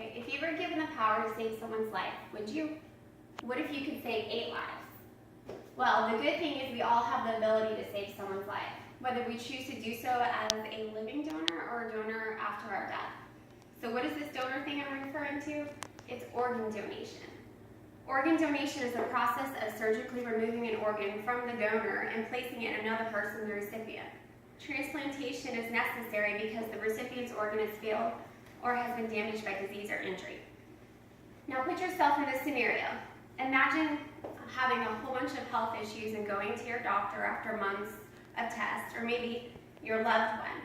Okay, if you were given the power to save someone's life, would you? What if you could save 8 lives? Well, the good thing is we all have the ability to save someone's life, whether we choose to do so as a living donor or a donor after our death. So what is this donor thing I'm referring to? It's organ donation. Organ donation is the process of surgically removing an organ from the donor and placing it in another person, the recipient. Transplantation is necessary because the recipient's organ has failed or has been damaged by disease or injury. Now put yourself in this scenario. Imagine having a whole bunch of health issues and going to your doctor after months of tests, or maybe your loved one.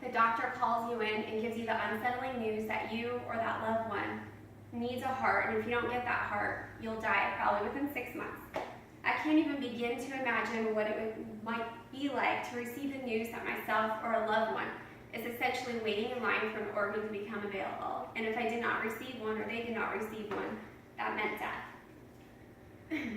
The doctor calls you in and gives you the unsettling news that you or that loved one needs a heart, and if you don't get that heart, you'll die probably within 6 months. I can't even begin to imagine what it might be like to receive the news that myself or a loved one is essentially waiting in line for an organ to become available. And if I did not receive one or they did not receive one, that meant death.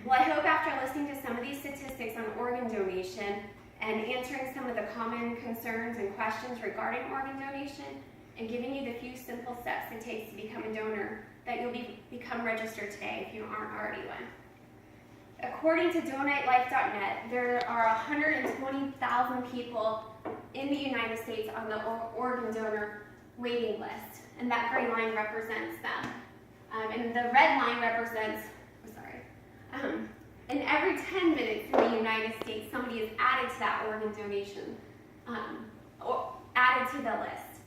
Well, I hope after listening to some of these statistics on organ donation and answering some of the common concerns and questions regarding organ donation and giving you the few simple steps it takes to become a donor, that you'll become registered today if you aren't already one. According to DonateLife.net, there are 120,000 people in the United States on the organ donor waiting list, and that gray line represents them. And the red line represents, and every 10 minutes in the United States, somebody is added to that organ donation, or added to the list.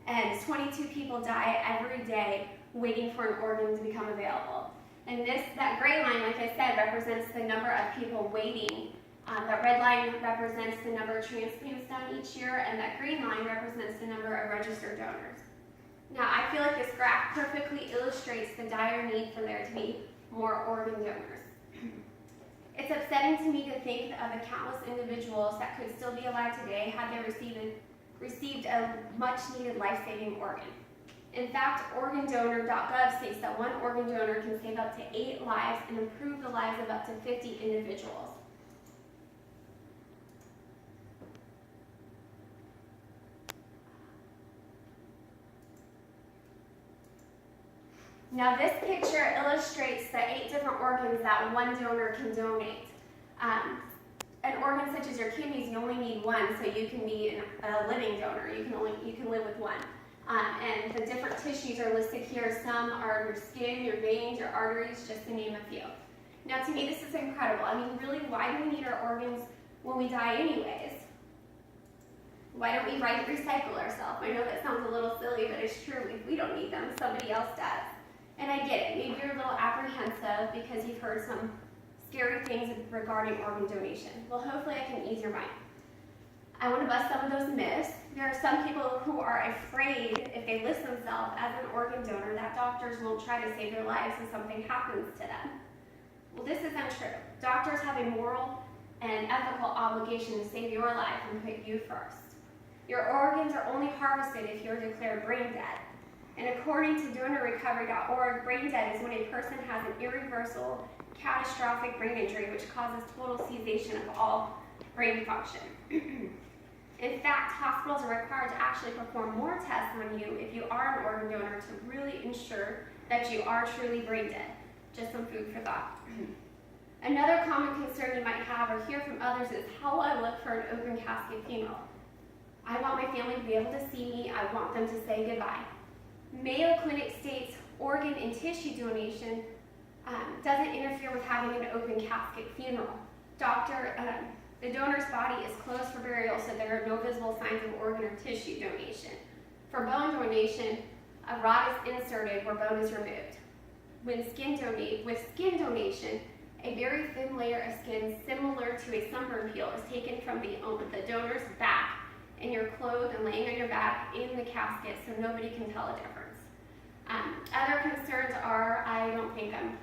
And 22 people die every day waiting for an organ to become available. And that gray line, like I said, represents the number of people waiting. That red line represents the number of transplants done each year, and that green line represents the number of registered donors. Now, I feel like this graph perfectly illustrates the dire need for there to be more organ donors. It's upsetting to me to think of the countless individuals that could still be alive today had they received a much-needed life-saving organ. In fact, organdonor.gov states that one organ donor can save up to 8 lives and improve the lives of up to 50 individuals. Now this picture illustrates the 8 different organs that one donor can donate. An organ such as your kidneys, you only need one, so you can be a living donor. You can live with one. And the different tissues are listed here. Some are your skin, your veins, your arteries, just to name a few. Now to me this is incredible. I mean, really, why do we need our organs when we die anyways? Why don't we recycle ourselves? I know that sounds a little silly, but it's true. If we don't need them, somebody else does. And I get it. Maybe you're a little apprehensive because you've heard some scary things regarding organ donation. Well, hopefully I can ease your mind. I want to bust some of those myths. There are some people who are afraid if they list themselves as an organ donor that doctors won't try to save their lives if something happens to them. Well, this is untrue. Doctors have a moral and ethical obligation to save your life and put you first. Your organs are only harvested if you're declared brain dead. And according to donorrecovery.org, brain dead is when a person has an irreversible, catastrophic brain injury which causes total cessation of all brain function. In fact, hospitals are required to actually perform more tests on you if you are an organ donor to really ensure that you are truly brain dead. Just some food for thought. Another common concern you might have or hear from others is, how will I look for an open casket funeral? I want my family to be able to see me. I want them to say goodbye. Mayo Clinic states organ and tissue donation doesn't interfere with having an open casket funeral. The donor's body is closed for burial, so there are no visible signs of organ or tissue donation. For bone donation, a rod is inserted where bone is removed. With skin donation, a very thin layer of skin similar to a sunburn peel is taken from the donor's back, and you're clothed and laying on your back in the casket so nobody can tell a difference. Other concerns are, I don't think I'm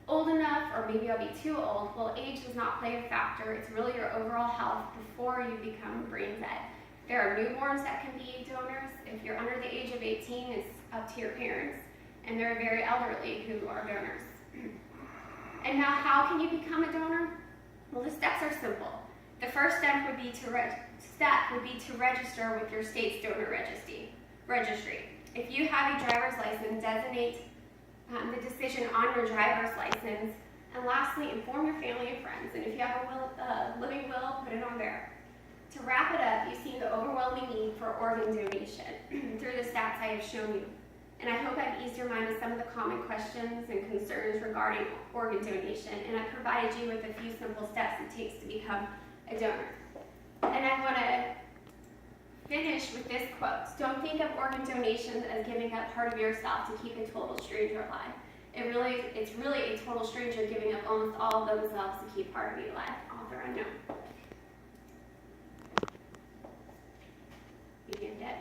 old enough, or maybe I'll be too old. Well, age does not play a factor. It's really your overall health before you become brain dead. There are newborns that can be donors. If you're under the age of 18, it's up to your parents. And there are very elderly who are donors. And now, how can you become a donor? Well, the steps are simple. The first step would be to register with your state's donor registry. If you have a driver's license, designate the decision on your driver's license. And lastly, inform your family and friends. And if you have a living will, put it on there. To wrap it up, you've seen the overwhelming need for organ donation through the stats I have shown you. And I hope I've eased your mind with some of the common questions and concerns regarding organ donation, and I provided you with a few simple steps it takes to become a donor. And I want to finish with this quote. Don't think of organ donations as giving up part of yourself to keep a total stranger alive. It's really a total stranger giving up almost all of themselves to keep part of you alive. Author unknown. Begin dead.